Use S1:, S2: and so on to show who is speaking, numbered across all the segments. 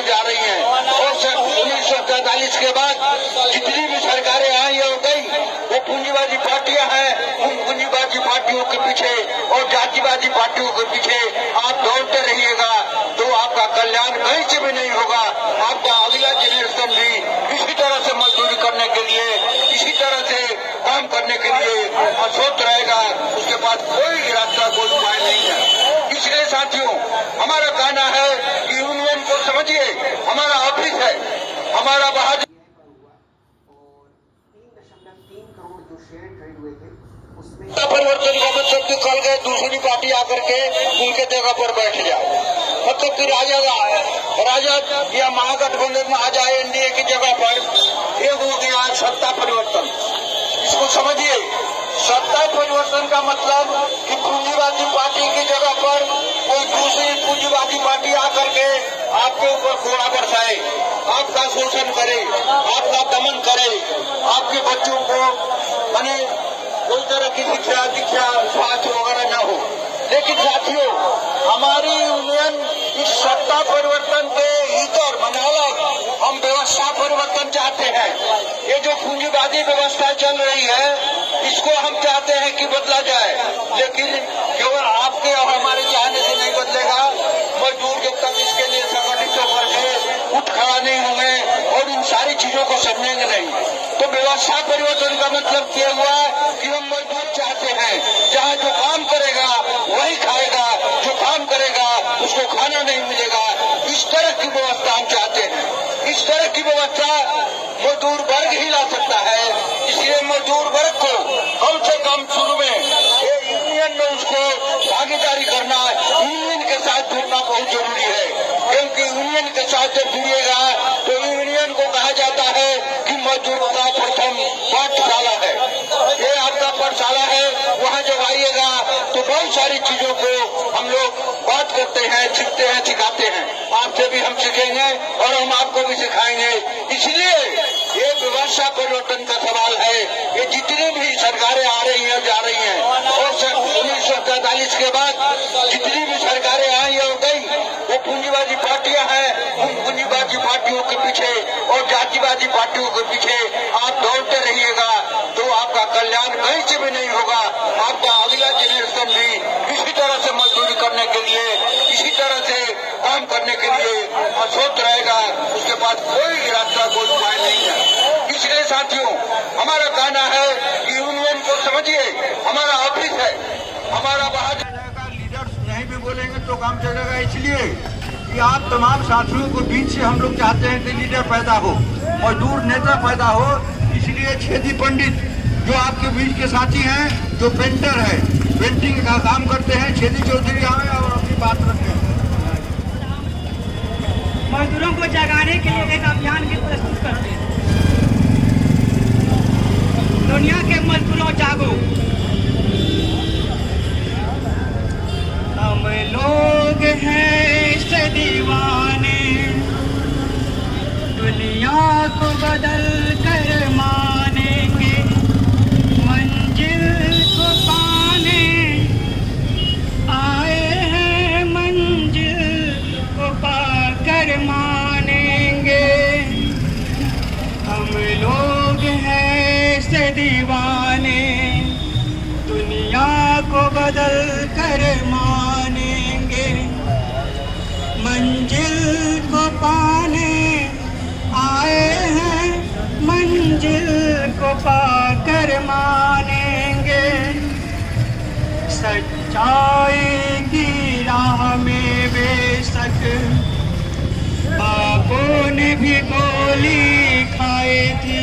S1: है जा रही हैं। और 1943 के बाद जितनी भी सरकारें आई और गई वो पूंजीवादी पार्टियां हैं। उन पूंजीवादी पार्टियों के पीछे और जातिवादी पार्टियों के पीछे आप दौड़ते रहिएगा तो आपका कल्याण कहीं से भी नहीं होगा। आपका अगला जनरेशन भी इसी तरह से मजदूरी करने के लिए, इसी तरह से काम करने के लिए अशोत रहेगा। उसके बाद कोई रास्ता, कोई उपाय नहीं है। इसलिए साथियों, हमारा कहना है कि यूनियन को समझिए, हमारा ऑफिस है, हमारा बहादुर परिवर्तन का मतलब कि कल गए दूसरी पार्टी आकर के उनके जगह पर बैठ जाए, मतलब कि राजद या महागठबंधन में आ जाए एनडीए की जगह पर। ये हो गया सत्ता परिवर्तन। इसको समझिए, सत्ता परिवर्तन का मतलब कि पूंजीवादी पार्टी की जगह पर कोई दूसरी पूंजीवादी पार्टी आकर के आपके ऊपर घोड़ा बरसाए, आपका शोषण करे, आपका दमन करे, आपके बच्चों को माने कोई तरह की शिक्षा, स्वास्थ्य वगैरह न हो। लेकिन साथियों, हमारी यूनियन इस सत्ता परिवर्तन के इतर अलग हम व्यवस्था परिवर्तन चाहते हैं। ये जो पूंजीवादी व्यवस्था चल रही है इसको हम चाहते हैं कि बदला जाए, लेकिन केवल आपके और हमारे चाहने से नहीं बदलेगा। मजदूर जब तक इसके लिए संगठित होकर के उठ खड़ा नहीं होंगे और इन सारी चीजों को समझेंगे नहीं, तो व्यवस्था परिवर्तन का मतलब ये हुआ कि हम मजदूर चाहते हैं जहाँ जो काम करेगा वही खाएगा, जो काम करेगा उसको खाना नहीं मिलेगा। इस तरह की व्यवस्था हम चाहते हैं। इस तरह की व्यवस्था मजदूर वर्ग ही ला सकता है। इसलिए मजदूर वर्ग को कम से कम शुरू में यूनियन में उसको भागीदारी करना, यूनियन के साथ जुड़ना बहुत जरूरी है। क्योंकि यूनियन के साथ जब जुड़िएगा तो यूनियन को कहा जाता है कि मजदूरों का प्रथम पाठशाला है। ये आपका पाठशाला है, वहाँ जब आइएगा तो बहुत सारी चीजों को हम लोग बात करते हैं, सीखते हैं, सिखाते हैं। आपसे भी हम सीखेंगे और हम आपको भी सिखाएंगे। इसलिए ये व्यवस्था परिवर्तन का सवाल है। ये जितनी भी सरकारें आ रही हैं जा रही हैं और 1943 के बाद जितनी भी सरकारें आई और गई वो पूंजीवादी पार्टियां हैं। उन पूंजीवादी पार्टियों के पीछे और जातिवादी पार्टियों के पीछे आप दौड़ते रहिएगा तो आपका कल्याण कहीं से भी नहीं होगा। आपका अगला जनरेशन भी इसी तरह से मजदूरी करने के लिए, इसी तरह से काम करने के लिए अशोत रहेगा। उसके बाद कोई रास्ता, कोई उपाय नहीं है। इसलिए साथियों, हमारा कहना है कि यूनियन को समझिए, हमारा ऑफिस है, हमारा बहादुर लीडर्स नहीं भी बोलेंगे तो काम चलेगा। इसलिए कि आप तमाम साथियों को बीच से हम लोग चाहते हैं कि लीडर पैदा हो, मजदूर नेता पैदा हो। इसलिए छेदी पंडित जो आपके बीच के साथी हैं, जो पेंटर है, पेंटिंग का काम करते हैं, छेदी चौधरी आए और अपनी बात रखें।
S2: मजदूरों को जगाने के लिए एक अभियान की प्रस्तुत करते हैं। दुनिया के मजदूरों जागो, हम लोग हैं इससे दीवाने, दुनिया को बदल कर मानेंगे, मंजिल को पाने आए हैं, मंजिल को पाकर मानेंगे। हम लोग हैं इससे दीवाने, दुनिया को बदल कर मानेंगे, मंजिल को पाने आए हैं, मंजिल को पाकर मानेंगे। सच्चाई की राह में बेशक बापों ने भी गोली खाई थी,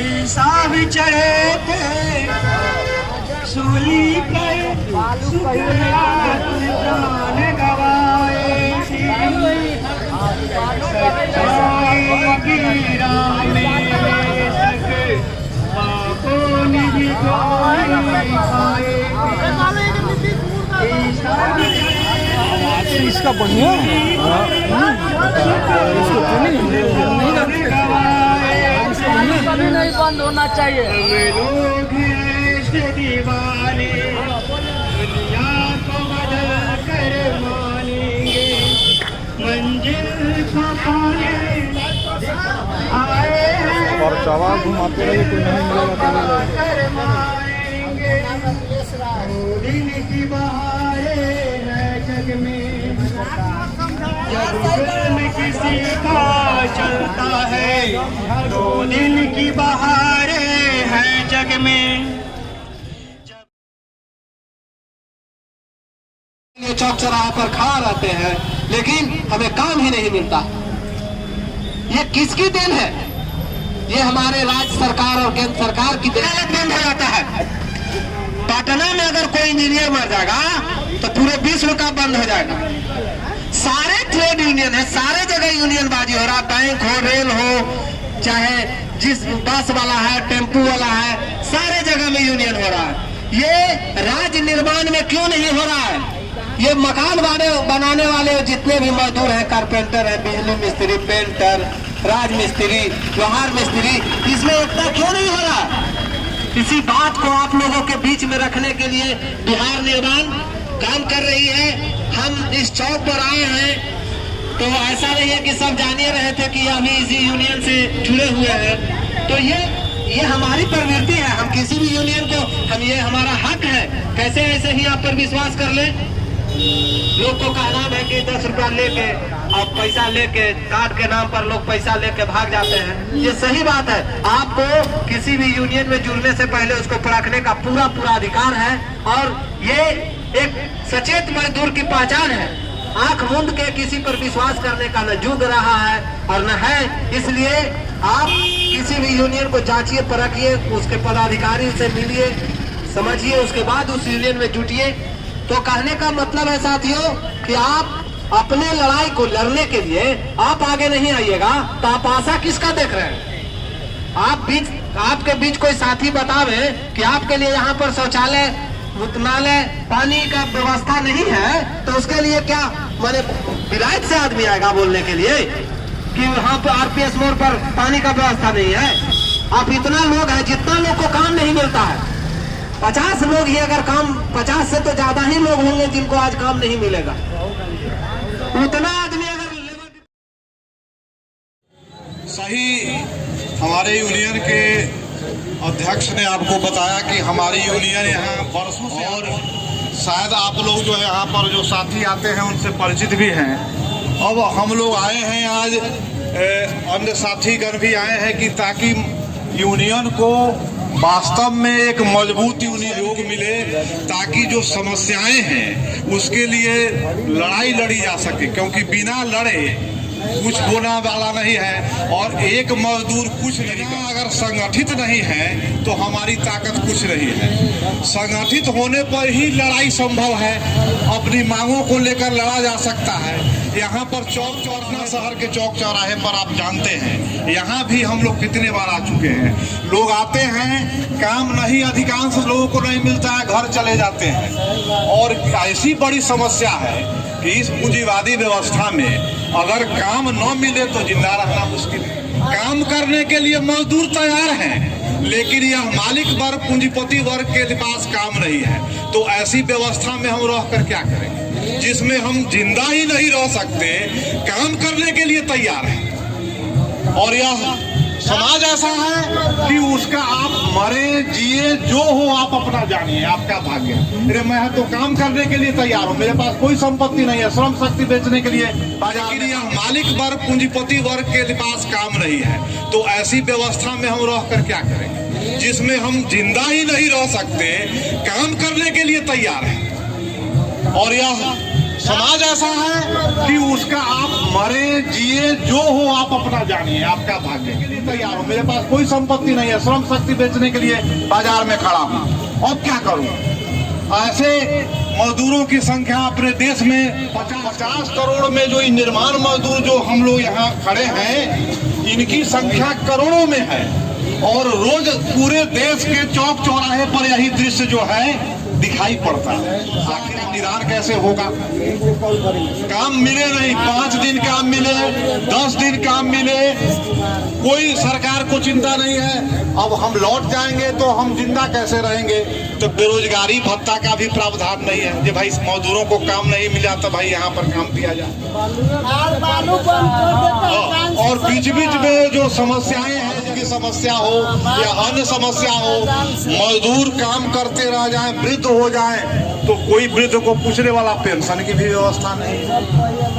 S2: ईसा भी चढ़े थे सूली पर, जान गवाए थी। सच्चाई की राह में बेशक बापों ने भी गोली खाई थी, ईसा भी
S3: इसका बढ़िया नहीं बंद होना चाहिए।
S2: लोग हैं दीवाने, दुनिया को बदल कर मानेंगे, मंजिल दिल को पाने आए हैं।
S3: और चावल घुमाते रहिए, कोई नहीं मिलेगा
S2: दो दिन की बहारें हैं जग में, जब दिल में किसी का चलता है। दो दिन की बहारें हैं जग में।
S4: ये चौक चौराहे पर खड़ा रहते हैं, लेकिन हमें काम ही नहीं मिलता। ये किसकी देन है? ये हमारे राज्य सरकार और केंद्र सरकार की देन बंद हो जाता है। पटना में अगर कोई इंजीनियर मर जाएगा तो पूरे विश्व का बंद हो जाएगा। सारे ट्रेड यूनियन है, सारे जगह यूनियनबाजी हो रहा, बैंक हो, रेल हो, चाहे जिस बस वाला है, टेम्पू वाला है, सारे जगह में यूनियन हो रहा है। ये राज्य निर्माण में क्यों नहीं हो रहा है? ये मकान बनाने वाले जितने भी मजदूर हैं, कारपेंटर है, बिजली मिस्त्री, पेंटर, राज मिस्त्री, लोहार मिस्त्री, इसमें एकता क्यों नहीं हो रहा? इसी बात को आप लोगों के बीच में रखने के लिए बिहार निर्माण काम कर रही है। हम इस चौक पर आए हैं तो ऐसा नहीं है कि सब जान रहे थे कि अभी इसी यूनियन से जुड़े हुए हैं। तो ये हमारी प्रवृत्ति है। हम किसी भी यूनियन को, हम ये हमारा हक है। कैसे ऐसे ही आप पर विश्वास कर ले? लोग को कहना है कि 10 रुपया लेके और पैसा लेके, कार्ड के नाम पर लोग पैसा लेके भाग जाते हैं। ये सही बात है। आपको किसी भी यूनियन में जुड़ने से पहले उसको परखने का पूरा अधिकार है, और ये एक सचेत मजदूर की पहचान है। आंख मूंद के किसी पर विश्वास करने का न जुग रहा है और न है। इसलिए आप किसी भी यूनियन को जांचिए, परखिए, उसके पदाधिकारी से मिलिए, समझिए, उसके बाद उस यूनियन में जुटिए। तो कहने का मतलब है साथियों कि आप अपने लड़ाई को लड़ने के लिए आप आगे नहीं आइएगा तो आप आशा किसका देख रहे हैं? आपके बीच कोई साथी बतावे कि आपके लिए यहाँ पर शौचालय, मुतनालय, पानी का व्यवस्था नहीं है, तो उसके लिए क्या माने विलायत से आदमी आएगा बोलने के लिए कि वहाँ पर आरपीएस मोड़ पर पानी का व्यवस्था नहीं है? आप इतना लोग हैं, जितना लोग को काम नहीं मिलता है, 50 लोग ही अगर काम, 50 से तो ज्यादा ही लोग होंगे जिनको आज काम नहीं मिलेगा। उतना आदमी अगर
S5: सही, हमारे यूनियन के अध्यक्ष ने आपको बताया कि हमारी यूनियन यहाँ वर्षों से, और शायद आप लोग जो है यहाँ पर जो साथी आते हैं उनसे परिचित भी हैं। अब हम लोग आए हैं आज, अन्य साथीगण भी आए हैं कि ताकि यूनियन को वास्तव में एक मजबूत यूनियन मिले, ताकि जो समस्याएं हैं उसके लिए लड़ाई लड़ी जा सके। क्योंकि बिना लड़े कुछ होने वाला नहीं है, और एक मजदूर कुछ नहीं कर। अगर संगठित नहीं है तो हमारी ताकत कुछ नहीं है। संगठित होने पर ही लड़ाई संभव है, अपनी मांगों को लेकर लड़ा जा सकता है। यहाँ पर चौक चौराहा, शहर के चौक चौराहे पर आप जानते हैं, यहाँ भी हम लोग कितने बार आ चुके हैं। लोग आते हैं, काम नहीं, अधिकांश लोगों को नहीं मिलता है, घर चले जाते हैं। और ऐसी बड़ी समस्या है कि इस पूंजीवादी व्यवस्था में अगर काम न मिले तो जिंदा रहना मुश्किल है। काम करने के लिए मजदूर तैयार हैं, लेकिन यह मालिक वर्ग, पूंजीपति वर्ग के पास काम नहीं है। तो ऐसी व्यवस्था में हम रहकर क्या करेंगे, जिसमें हम जिंदा ही नहीं रह सकते, काम करने के लिए तैयार हैं। और यह समाज ऐसा है कि उसका आप मरे जिए जो हो आप अपना जानिए, आपका भाग्य। अरे मैं तो काम करने के लिए तैयार हूँ, मेरे पास कोई संपत्ति नहीं है, श्रम शक्ति बेचने के लिए बाजार में, यह मालिक वर्ग, पूंजीपति वर्ग के पास काम नहीं है। तो ऐसी व्यवस्था में हम रहकर क्या करेंगे, जिसमें हम जिंदा ही नहीं रह सकते, काम करने के लिए तैयार हैं। और यह समाज ऐसा है कि उसका आप मरे जिए जो हो आप अपना जानिए, आपका भाग्य के लिए तैयार हो। मेरे पास कोई संपत्ति नहीं है, श्रम शक्ति बेचने के लिए बाजार में खड़ा हूँ, अब क्या करूँ? ऐसे मजदूरों की संख्या अपने देश में 50 करोड़ में, जो निर्माण मजदूर जो हम लोग यहाँ खड़े हैं, इनकी संख्या करोड़ों में है। और रोज पूरे देश के चौक चौराहे पर यही दृश्य जो है दिखाई पड़ता है। आखिर निदान कैसे होगा? काम मिले नहीं, 5 दिन काम मिले, 10 दिन काम मिले, कोई सरकार को चिंता नहीं है। अब हम लौट जाएंगे तो हम जिंदा कैसे रहेंगे? तो बेरोजगारी भत्ता का भी प्रावधान नहीं है कि भाई मजदूरों को काम नहीं मिला तो भाई यहाँ पर काम दिया जाए। और बीच बीच में जो समस्याएं हैं, की समस्या हो या अन्य समस्या हो, मजदूर काम करते रह जाएं, वृद्ध हो जाएं, तो कोई वृद्ध को पूछने वाला, पेंशन की भी व्यवस्था नहीं,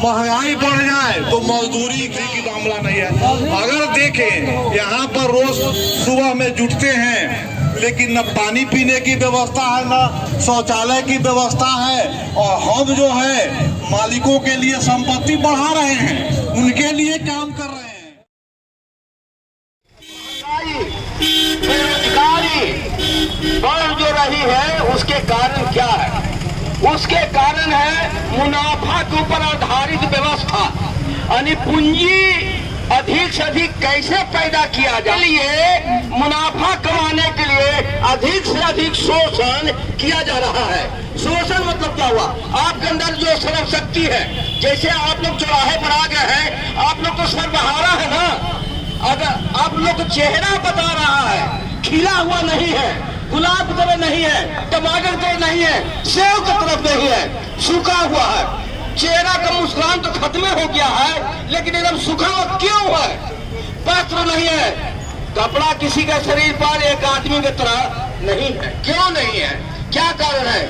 S5: महंगाई बढ़ जाए तो मजदूरी की मामला नहीं है। अगर देखें यहाँ पर रोज सुबह में जुटते हैं, लेकिन न पानी पीने की व्यवस्था है, न शौचालय की व्यवस्था है, और हम जो है मालिकों के लिए संपत्ति बढ़ा रहे हैं, उनके लिए काम कर रहे हैं।
S1: बेरोजगारी बढ़ जो रही है, उसके कारण क्या है? उसके कारण है मुनाफा के ऊपर आधारित व्यवस्था, यानी पूंजी अधिक से अधिक कैसे पैदा किया जाए, लिए मुनाफा कमाने के लिए अधिक से अधिक शोषण किया जा रहा है। शोषण मतलब क्या हुआ? आपके अंदर जो श्रम शक्ति है, जैसे आप लोग चौराहे पर आ गए हैं, आप लोग तो सर्वहारा है ना, अगर आप लोग को चेहरा बता रहा है, खिला हुआ नहीं है, गुलाब की तरह नहीं है, टमाटर की तरह नहीं है, सेव की तरफ नहीं है, सूखा हुआ है। चेहरा का मुस्कान तो खत्म हो गया है, लेकिन एकदम सूखा हुआ क्यों है? वस्त्र नहीं है, कपड़ा किसी का शरीर पर एक आदमी की तरह नहीं है। क्यों नहीं है? क्या कारण है?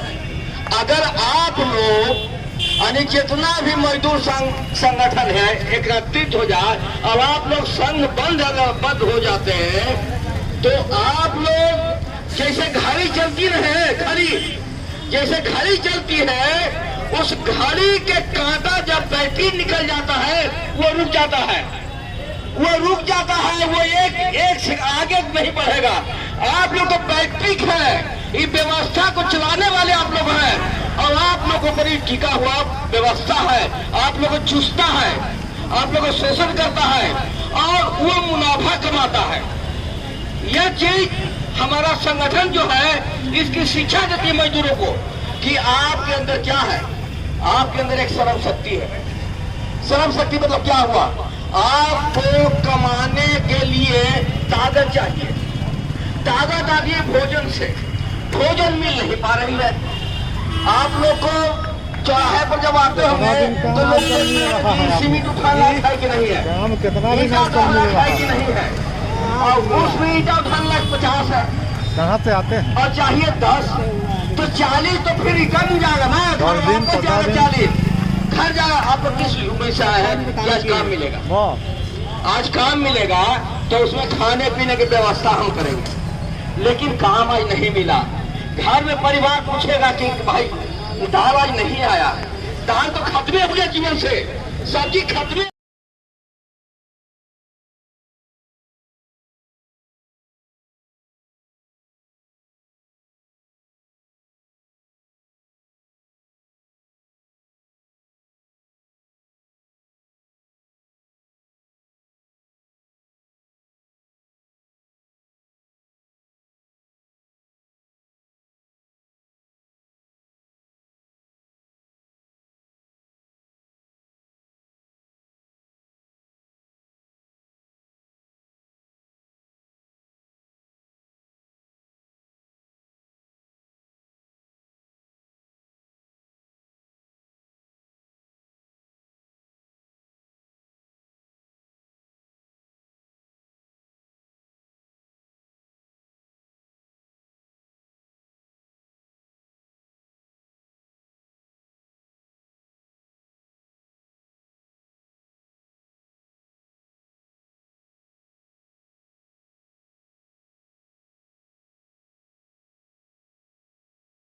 S1: अगर आप लोग यानी जितना भी मजदूर संगठन है एकत्रित हो जाए, अब आप लोग संघ बंद हो जाते हैं, तो आप लोग जैसे घड़ी चलती रहे, घड़ी जैसे घड़ी चलती है, उस घड़ी के कांटा जब बैटरी निकल जाता है वो रुक जाता है, वो रुक जाता है, वो एक से आगे नहीं बढ़ेगा। आप लोग तो बैटरी है, इस व्यवस्था को चलाने वाले आप लोग हैं, और आप लोगों पर टिका हुआ व्यवस्था है, आप लोग को चूसता है, आप लोग को शोषण करता है, और वो मुनाफा कमाता है। यह चीज हमारा संगठन जो है, इसकी शिक्षा देती है मजदूरों को कि आपके अंदर क्या है, आपके अंदर एक श्रम शक्ति है। श्रम शक्ति मतलब क्या हुआ? आपको कमाने के लिए ताकत चाहिए, ताकत आती है भोजन से, भोजन मिल नहीं पा रही है। आप लोग को चौराहे पर जब आते होंगे तो लोग सीमेंट उठाना है कि नहीं है, ईटा उठाना है कि नहीं है, और उसमें ईटा उठाना 50 है,
S3: कहाँ से आते हैं?
S1: और चाहिए 10, तो 40 तो फिर रिटर्न जाएगा ना, घर वापस जाएगा 40, घर जाएगा। आप लोग किस उम्मीद से आए हैं कि आज काम मिलेगा? आज काम मिलेगा तो उसमें खाने पीने की व्यवस्था हम करेंगे, लेकिन काम आज नहीं मिला। घर में परिवार पूछेगा कि भाई दाल आज नहीं आया, दाल तो खत्म हो गया जीवन से, सब्जी खत्म।